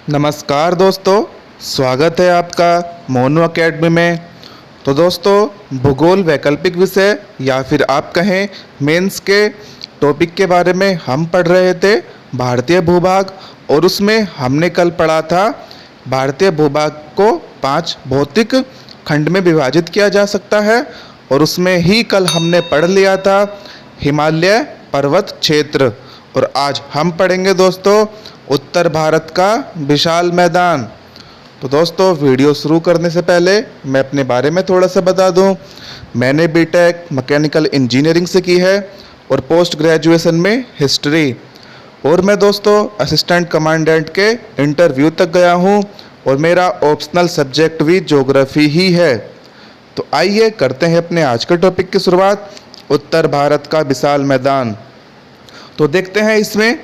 नमस्कार दोस्तों, स्वागत है आपका मोनू एकेडमी में। तो दोस्तों, भूगोल वैकल्पिक विषय या फिर आप कहें मेंस के टॉपिक के बारे में हम पढ़ रहे थे भारतीय भूभाग। और उसमें हमने कल पढ़ा था भारतीय भूभाग को 5 भौतिक खंड में विभाजित किया जा सकता है। और उसमें ही कल हमने पढ़ लिया था हिमालय पर्वत क्षेत्र। और आज हम पढ़ेंगे दोस्तों उत्तर भारत का विशाल मैदान। तो दोस्तों, वीडियो शुरू करने से पहले मैं अपने बारे में थोड़ा सा बता दूं। मैंने बीटेक मैकेनिकल इंजीनियरिंग से की है और पोस्ट ग्रेजुएशन में हिस्ट्री। और मैं दोस्तों असिस्टेंट कमांडेंट के इंटरव्यू तक गया हूं और मेरा ऑप्शनल सब्जेक्ट भी ज्योग्राफी ही है। तो आइए करते हैं अपने आज के टॉपिक की शुरुआत, उत्तर भारत का विशाल मैदान। तो देखते हैं इसमें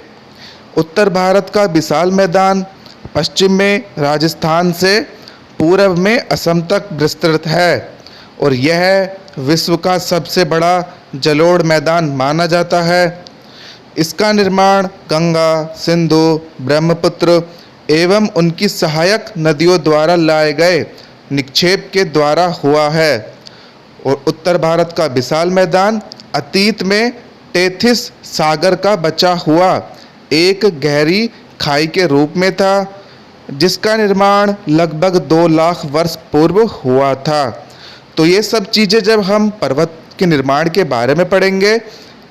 उत्तर भारत का विशाल मैदान पश्चिम में राजस्थान से पूर्व में असम तक विस्तृत है और यह विश्व का सबसे बड़ा जलोढ़ मैदान माना जाता है। इसका निर्माण गंगा, सिंधु, ब्रह्मपुत्र एवं उनकी सहायक नदियों द्वारा लाए गए निक्षेप के द्वारा हुआ है। और उत्तर भारत का विशाल मैदान अतीत में टेथिस सागर का बचा हुआ एक गहरी खाई के रूप में था, जिसका निर्माण लगभग 2 लाख वर्ष पूर्व हुआ था। तो ये सब चीज़ें जब हम पर्वत के निर्माण के बारे में पढ़ेंगे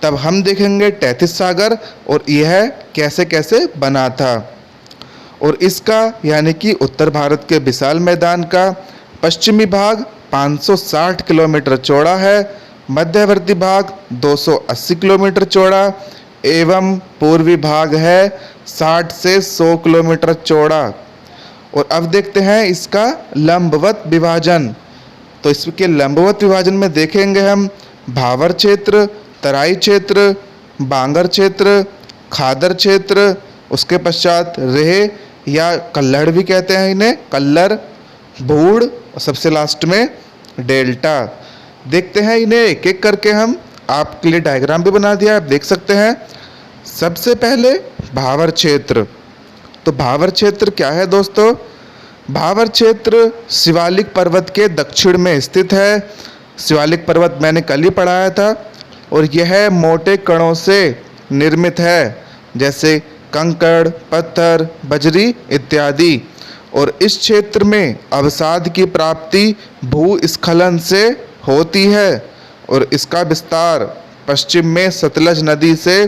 तब हम देखेंगे टेथिस सागर और यह कैसे कैसे बना था। और इसका यानी कि उत्तर भारत के विशाल मैदान का पश्चिमी भाग 560 किलोमीटर चौड़ा है, मध्यवर्ती भाग 280 किलोमीटर चौड़ा एवं पूर्वी भाग है 60 से 100 किलोमीटर चौड़ा। और अब देखते हैं इसका लंबवत विभाजन। तो इसके लंबवत विभाजन में देखेंगे हम भावर क्षेत्र, तराई क्षेत्र, बांगर क्षेत्र, खादर क्षेत्र, उसके पश्चात रेह या कल्लड़ भी कहते हैं इन्हें, कल्लर, भूड़ और सबसे लास्ट में डेल्टा। देखते हैं इन्हें एक एक करके। हम आपके लिए डायग्राम भी बना दिया, आप देख सकते हैं। सबसे पहले भावर क्षेत्र। तो भावर क्षेत्र क्या है दोस्तों? भावर क्षेत्र शिवालिक पर्वत के दक्षिण में स्थित है। शिवालिक पर्वत मैंने कल ही पढ़ाया था और यह मोटे कणों से निर्मित है, जैसे कंकड़, पत्थर, बजरी इत्यादि। और इस क्षेत्र में अवसाद की प्राप्ति भूस्खलन से होती है और इसका विस्तार पश्चिम में सतलज नदी से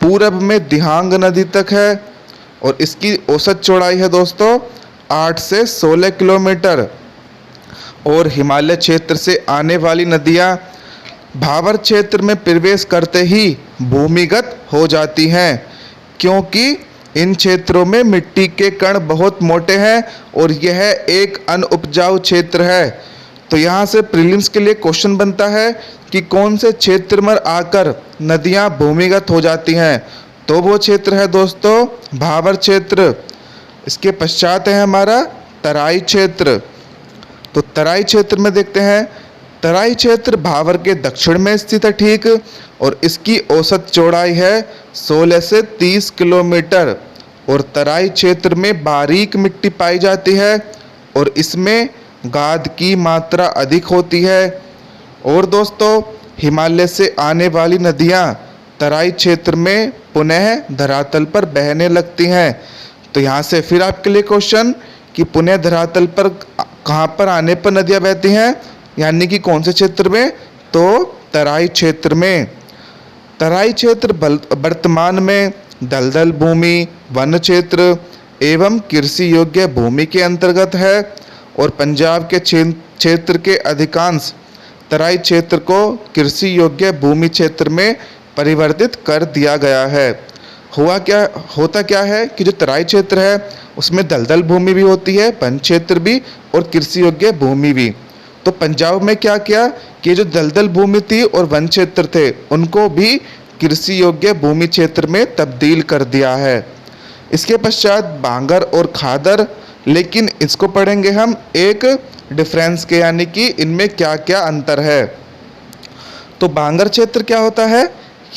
पूरब में दिहांग नदी तक है। और इसकी औसत चौड़ाई है दोस्तों 8 से 16 किलोमीटर। और हिमालय क्षेत्र से आने वाली नदियां भावर क्षेत्र में प्रवेश करते ही भूमिगत हो जाती हैं, क्योंकि इन क्षेत्रों में मिट्टी के कण बहुत मोटे हैं और यह एक अनउपजाऊ क्षेत्र है। तो यहाँ से प्रीलिम्स के लिए क्वेश्चन बनता है कि कौन से क्षेत्र में आकर नदियाँ भूमिगत हो जाती हैं। तो वो क्षेत्र है दोस्तों भावर क्षेत्र। इसके पश्चात है हमारा तराई क्षेत्र। तो तराई क्षेत्र में देखते हैं, तराई क्षेत्र भावर के दक्षिण में स्थित है ठीक, और इसकी औसत चौड़ाई है 16 से 30 किलोमीटर। और तराई क्षेत्र में बारीक मिट्टी पाई जाती है और इसमें गाद की मात्रा अधिक होती है। और दोस्तों, हिमालय से आने वाली नदियां तराई क्षेत्र में पुनः धरातल पर बहने लगती हैं। तो यहाँ से फिर आपके लिए क्वेश्चन कि पुनः धरातल पर कहाँ पर आने पर नदियाँ बहती हैं, यानी कि कौन से क्षेत्र में? तो तराई क्षेत्र में। तराई क्षेत्र वर्तमान में दलदल भूमि, वन क्षेत्र एवं कृषि योग्य भूमि के अंतर्गत है। और पंजाब के क्षेत्र के अधिकांश तराई क्षेत्र को कृषि योग्य भूमि क्षेत्र में परिवर्तित कर दिया गया है। होता क्या है कि जो तराई क्षेत्र है उसमें दलदल भूमि भी होती है, वन क्षेत्र भी और कृषि योग्य भूमि भी। तो पंजाब में क्या किया कि जो दलदल भूमि थी और वन क्षेत्र थे उनको भी कृषि योग्य भूमि क्षेत्र में तब्दील कर दिया है। इसके पश्चात बांगर और खादर, लेकिन इसको पढ़ेंगे हम एक डिफरेंस के, यानी कि इनमें क्या क्या अंतर है। तो बांगर क्षेत्र क्या होता है?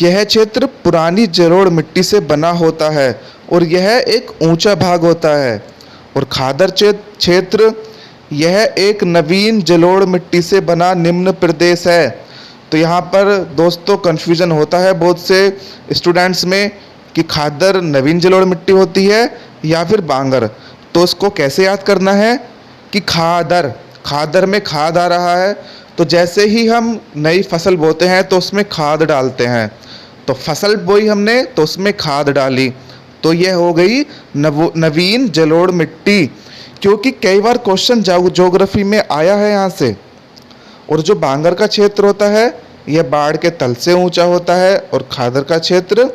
यह क्षेत्र पुरानी जलोढ़ मिट्टी से बना होता है और यह एक ऊंचा भाग होता है। और खादर क्षेत्र यह एक नवीन जलोढ़ मिट्टी से बना निम्न प्रदेश है। तो यहाँ पर दोस्तों कन्फ्यूजन होता है बहुत से स्टूडेंट्स में कि खादर नवीन जलोढ़ मिट्टी होती है या फिर बांगर। तो इसको कैसे याद करना है कि खादर में खाद आ रहा है, तो जैसे ही हम नई फसल बोते हैं तो उसमें खाद डालते हैं। तो फसल बोई हमने तो उसमें खाद डाली, तो यह हो गई नवीन जलोढ़ मिट्टी, क्योंकि कई बार क्वेश्चन ज्योग्राफी में आया है यहाँ से। और जो बांगर का क्षेत्र होता है यह बाढ़ के तल से ऊंचा होता है, और खादर का क्षेत्र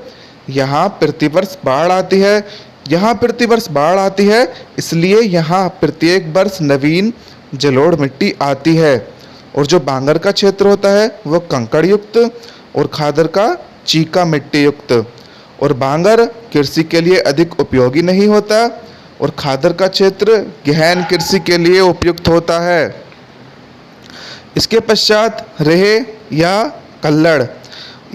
यहाँ प्रतिवर्ष बाढ़ आती है। यहाँ प्रतिवर्ष बाढ़ आती है, इसलिए यहाँ प्रत्येक वर्ष नवीन जलोढ़ मिट्टी आती है। और जो बांगर का क्षेत्र होता है वह कंकड़ युक्त और खादर का चीका मिट्टी युक्त। और बांगर कृषि के लिए अधिक उपयोगी नहीं होता और खादर का क्षेत्र गहन कृषि के लिए उपयुक्त होता है। इसके पश्चात रेहे या कल्लड़,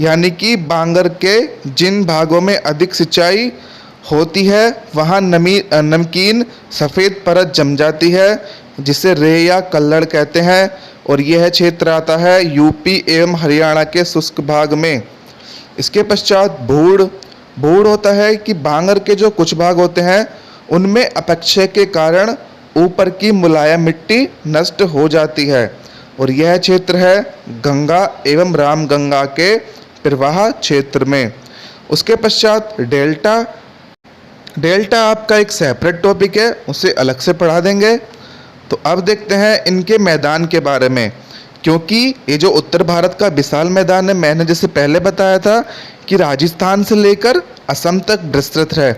यानी कि बांगर के जिन भागों में अधिक सिंचाई होती है वहाँ नमकीन सफ़ेद परत जम जाती है, जिसे रेह या कल्लड़ कहते हैं। और यह क्षेत्र आता है यूपी एवं हरियाणा के शुष्क भाग में। इसके पश्चात भूड़ होता है कि बांगर के जो कुछ भाग होते हैं उनमें अपक्षय के कारण ऊपर की मुलायम मिट्टी नष्ट हो जाती है, और यह क्षेत्र है गंगा एवं रामगंगा के प्रवाह क्षेत्र में। उसके पश्चात डेल्टा आपका एक सेपरेट टॉपिक है, उसे अलग से पढ़ा देंगे। तो अब देखते हैं इनके मैदान के बारे में, क्योंकि ये जो उत्तर भारत का विशाल मैदान है, मैंने जैसे पहले बताया था कि राजस्थान से लेकर असम तक विस्तृत है।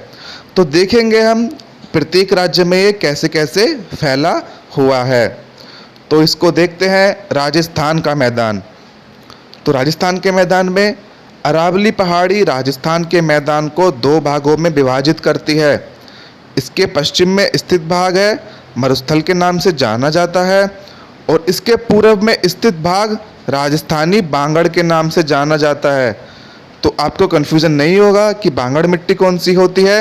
तो देखेंगे हम प्रत्येक राज्य में ये कैसे कैसे फैला हुआ है। तो इसको देखते हैं राजस्थान का मैदान। तो राजस्थान के मैदान में अरावली पहाड़ी राजस्थान के मैदान को दो भागों में विभाजित करती है। इसके पश्चिम में स्थित भाग है मरुस्थल के नाम से जाना जाता है, और इसके पूर्व में स्थित भाग राजस्थानी बांगड़ के नाम से जाना जाता है। तो आपको कन्फ्यूज़न नहीं होगा कि बांगड़ मिट्टी कौन सी होती है,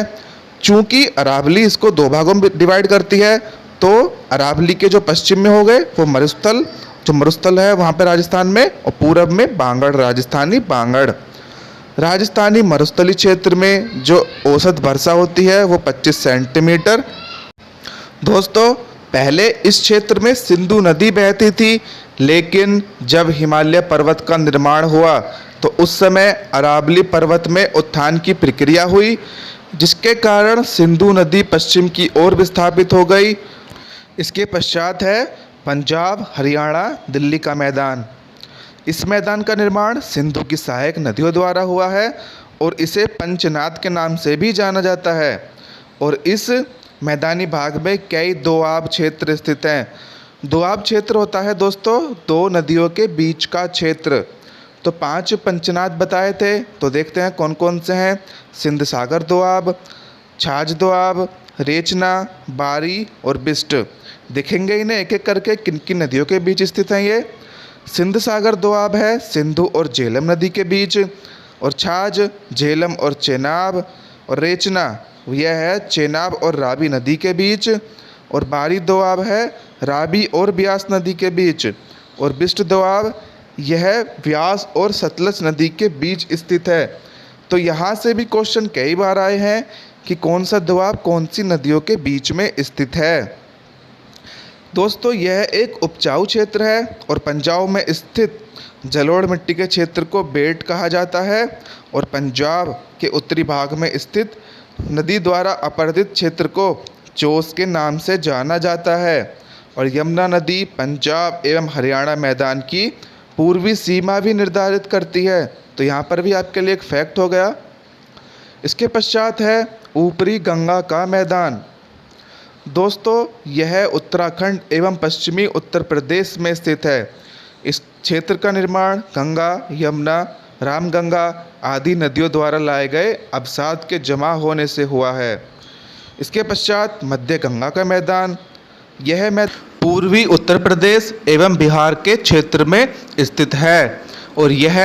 चूँकि अरावली इसको दो भागों में डिवाइड करती है। तो अरावली के जो पश्चिम में हो गए वो मरुस्थल है वहाँ पे राजस्थान में, और पूरब में बांगड़ राजस्थानी बांगड़। राजस्थानी मरुस्थली क्षेत्र में जो औसत वर्षा होती है वो 25 सेंटीमीटर। दोस्तों पहले इस क्षेत्र में सिंधु नदी बहती थी, लेकिन जब हिमालय पर्वत का निर्माण हुआ तो उस समय अरावली पर्वत में उत्थान की प्रक्रिया हुई, जिसके कारण सिंधु नदी पश्चिम की ओर विस्थापित हो गई। इसके पश्चात है पंजाब हरियाणा दिल्ली का मैदान। इस मैदान का निर्माण सिंधु की सहायक नदियों द्वारा हुआ है और इसे पंचनाद के नाम से भी जाना जाता है। और इस मैदानी भाग में कई दोआब क्षेत्र स्थित हैं। दोआब क्षेत्र होता है दोस्तों दो नदियों के बीच का क्षेत्र। तो 5 पंचनाद बताए थे, तो देखते हैं कौन कौन से हैं। सिंध सागर दोआब, छाछ दोआब, रेचना, बारी और बिस्ट। देखेंगे इन्हें एक एक करके किन किन नदियों के बीच स्थित हैं ये। सिंध सागर दोआब है सिंधु और झेलम नदी के बीच, और छाछ झेलम और चेनाब, और रेचना यह है चेनाब और रावी नदी के बीच, और बारी दोआब है रावी और ब्यास नदी के बीच, और बिस्ट दोआब यह व्यास और सतलज नदी के बीच स्थित है। तो यहाँ से भी क्वेश्चन कई बार आए हैं कि कौन सा दोआब कौन सी नदियों के बीच में स्थित है। दोस्तों यह एक उपजाऊ क्षेत्र है और पंजाब में स्थित जलोढ़ मिट्टी के क्षेत्र को बेट कहा जाता है, और पंजाब के उत्तरी भाग में स्थित नदी द्वारा अपर्दित क्षेत्र को चोस के नाम से जाना जाता है। और यमुना नदी पंजाब एवं हरियाणा मैदान की पूर्वी सीमा भी निर्धारित करती है। तो यहाँ पर भी आपके लिए एक फैक्ट हो गया। इसके पश्चात है ऊपरी गंगा का मैदान। दोस्तों यह उत्तराखंड एवं पश्चिमी उत्तर प्रदेश में स्थित है। इस क्षेत्र का निर्माण गंगा, यमुना, रामगंगा आदि नदियों द्वारा लाए गए अवसाद के जमा होने से हुआ है। इसके पश्चात मध्य गंगा का मैदान। यह पूर्वी उत्तर प्रदेश एवं बिहार के क्षेत्र में स्थित है, और यह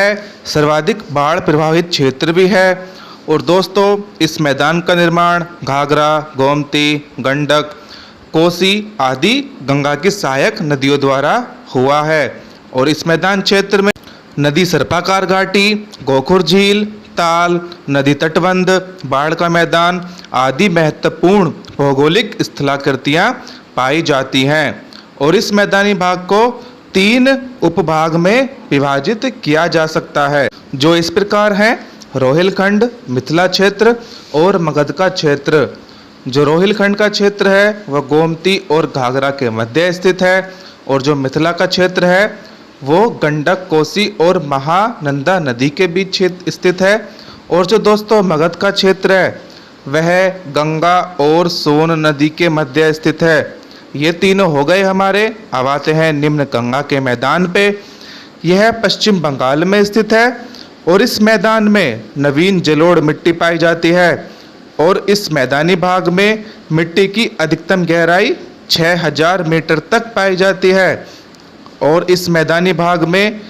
सर्वाधिक बाढ़ प्रभावित क्षेत्र भी है। और दोस्तों इस मैदान का निर्माण घाघरा, गोमती, गंडक कोसी आदि गंगा की सहायक नदियों द्वारा हुआ है। और इस मैदान क्षेत्र में नदी सर्पाकार घाटी, गोखुर झील, ताल, नदी तटबंध, बाढ़ का मैदान आदि महत्वपूर्ण भौगोलिक स्थलाकृतियाँ पाई जाती हैं। और इस मैदानी भाग को 3 उपभाग में विभाजित किया जा सकता है, जो इस प्रकार हैं: रोहिलखंड, मिथिला क्षेत्र और मगध का क्षेत्र। जो रोहिलखंड का क्षेत्र है वह गोमती और घाघरा के मध्य स्थित है, और जो मिथिला का क्षेत्र है वो गंडक, कोसी और महानंदा नदी के बीच स्थित है। और जो दोस्तों मगध का क्षेत्र है वह गंगा और सोन नदी के मध्य स्थित है। ये तीनों हो गए हमारे। अब आते हैं निम्न गंगा के मैदान पे। यह पश्चिम बंगाल में स्थित है और इस मैदान में नवीन जलोढ़ मिट्टी पाई जाती है। और इस मैदानी भाग में मिट्टी की अधिकतम गहराई 6000 मीटर तक पाई जाती है। और इस मैदानी भाग में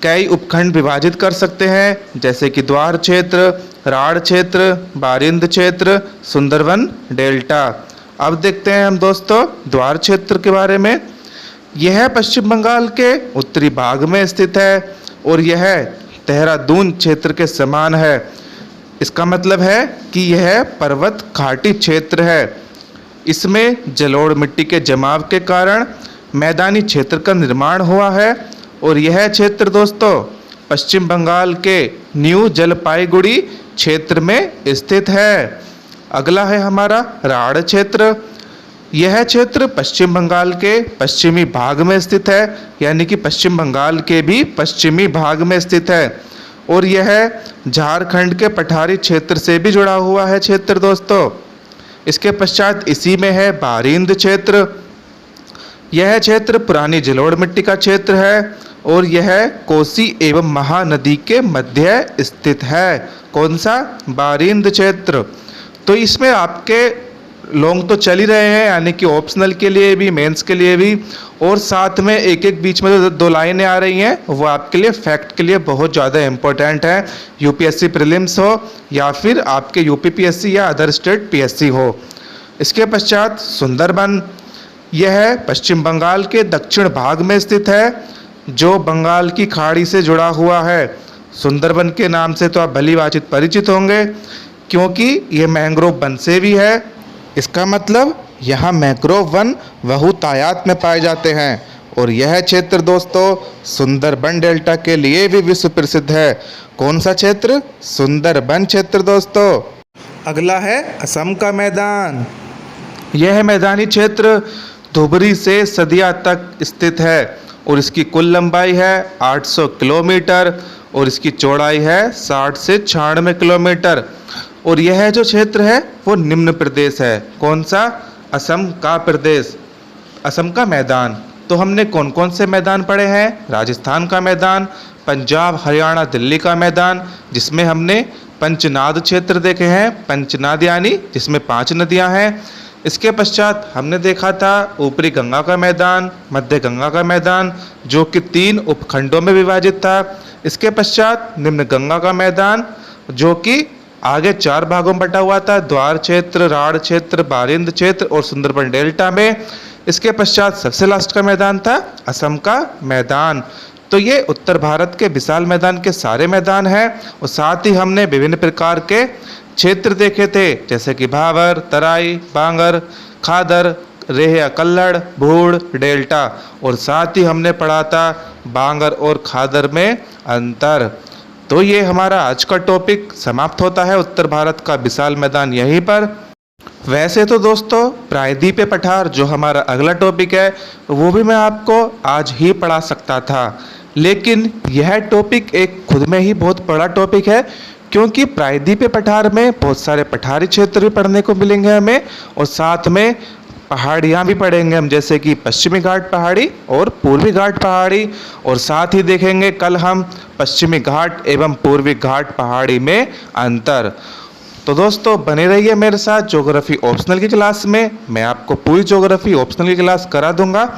कई उपखंड विभाजित कर सकते हैं, जैसे कि द्वार क्षेत्र, राढ़ क्षेत्र, बारिंद क्षेत्र, सुंदरवन डेल्टा। अब देखते हैं हम दोस्तों द्वार क्षेत्र के बारे में। यह पश्चिम बंगाल के उत्तरी भाग में स्थित है और यह देहरादून क्षेत्र के समान है। इसका मतलब है कि यह पर्वत घाटी क्षेत्र है। इसमें जलोढ़ मिट्टी के जमाव के कारण मैदानी क्षेत्र का निर्माण हुआ है। और यह क्षेत्र दोस्तों पश्चिम बंगाल के न्यू जलपाईगुड़ी क्षेत्र में स्थित है। अगला है हमारा राढ़ क्षेत्र। यह क्षेत्र पश्चिम बंगाल के पश्चिमी भाग में स्थित है, यानी कि पश्चिम बंगाल के भी पश्चिमी भाग में स्थित है। और यह झारखंड के पठारी क्षेत्र से भी जुड़ा हुआ है क्षेत्र दोस्तों। इसके पश्चात इसी में है बारिंद क्षेत्र। यह क्षेत्र पुरानी जलोढ़ मिट्टी का क्षेत्र है और यह कोसी एवं महानदी के मध्य स्थित है। कौन सा? बारिंद क्षेत्र। तो इसमें आपके लॉन्ग तो चल ही रहे हैं, यानी कि ऑप्शनल के लिए भी, मेंस के लिए भी, और साथ में एक एक बीच में जो 2 लाइनें आ रही हैं वो आपके लिए फैक्ट के लिए बहुत ज़्यादा इंपॉर्टेंट है। यूपीएससी प्रीलिम्स हो या फिर आपके यूपीपीएससी या अदर स्टेट पीएससी हो। इसके पश्चात सुंदरबन। यह पश्चिम बंगाल के दक्षिण भाग में स्थित है, जो बंगाल की खाड़ी से जुड़ा हुआ है। सुंदरबन के नाम से तो आप भलीभांति परिचित होंगे, क्योंकि यह मैंग्रोव वन से भी है। इसका मतलब यहाँ मैंग्रोव वन बहुतायत में पाए जाते हैं। और यह क्षेत्र दोस्तों सुंदरबन डेल्टा के लिए भी विश्व प्रसिद्ध है। कौन सा क्षेत्र? सुंदरबन क्षेत्र दोस्तों। अगला है असम का मैदान। यह मैदानी क्षेत्र धुबरी से सदिया तक स्थित है और इसकी कुल लंबाई है 800 किलोमीटर और इसकी चौड़ाई है 60 से 96 किलोमीटर। और यह जो क्षेत्र है वो निम्न प्रदेश है। कौन सा? असम का प्रदेश, असम का मैदान। तो हमने कौन कौन से मैदान पढ़े हैं? राजस्थान का मैदान, पंजाब, हरियाणा, दिल्ली का मैदान, जिसमें हमने पंचनाद क्षेत्र देखे हैं। पंचनाद यानी जिसमें 5 नदियां हैं। इसके पश्चात हमने देखा था ऊपरी गंगा का मैदान, मध्य गंगा का मैदान, जो कि 3 उपखंडों में विभाजित था। इसके पश्चात निम्न गंगा का मैदान, जो कि आगे 4 भागों में बटा हुआ था: द्वार क्षेत्र, राढ़ क्षेत्र, बारिंद क्षेत्र और सुंदरबन डेल्टा में। इसके पश्चात सबसे लास्ट का मैदान था असम का मैदान। तो ये उत्तर भारत के विशाल मैदान के सारे मैदान हैं। और साथ ही हमने विभिन्न प्रकार के क्षेत्र देखे थे, जैसे कि भावर, तराई, बांगर, खादर, रेह, कल्लड़, भूड़, डेल्टा। और साथ ही हमने पढ़ा था बांगर और खादर में अंतर। तो ये हमारा आज का टॉपिक समाप्त होता है, उत्तर भारत का विशाल मैदान यहीं पर। वैसे तो दोस्तों प्रायद्वीपीय पठार जो हमारा अगला टॉपिक है वो भी मैं आपको आज ही पढ़ा सकता था, लेकिन यह टॉपिक एक खुद में ही बहुत बड़ा टॉपिक है, क्योंकि प्रायद्वीपीय पठार में बहुत सारे पठारी क्षेत्र भी पढ़ने को मिलेंगे हमें, और साथ में पहाड़ियाँ भी पढ़ेंगे हम, जैसे कि पश्चिमी घाट पहाड़ी और पूर्वी घाट पहाड़ी। और साथ ही देखेंगे कल हम पश्चिमी घाट एवं पूर्वी घाट पहाड़ी में अंतर। तो दोस्तों बने रहिए मेरे साथ ज्योग्राफी ऑप्शनल की क्लास में। मैं आपको पूरी ज्योग्राफी ऑप्शनल की क्लास करा दूंगा,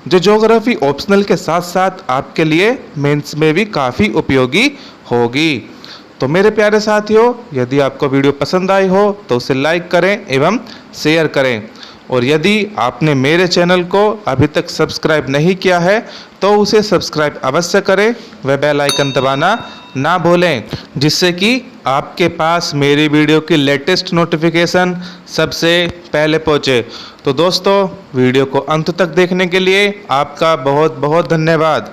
जो ज्योग्राफी ऑप्शनल के साथ साथ आपके लिए मेंस में भी काफ़ी उपयोगी होगी। तो मेरे प्यारे साथियों, यदि आपको वीडियो पसंद आई हो तो उसे लाइक करें एवं शेयर करें। और यदि आपने मेरे चैनल को अभी तक सब्सक्राइब नहीं किया है तो उसे सब्सक्राइब अवश्य करें व बेल आइकन दबाना ना भूलें, जिससे कि आपके पास मेरी वीडियो की लेटेस्ट नोटिफिकेशन सबसे पहले पहुंचे। तो दोस्तों, वीडियो को अंत तक देखने के लिए आपका बहुत बहुत धन्यवाद।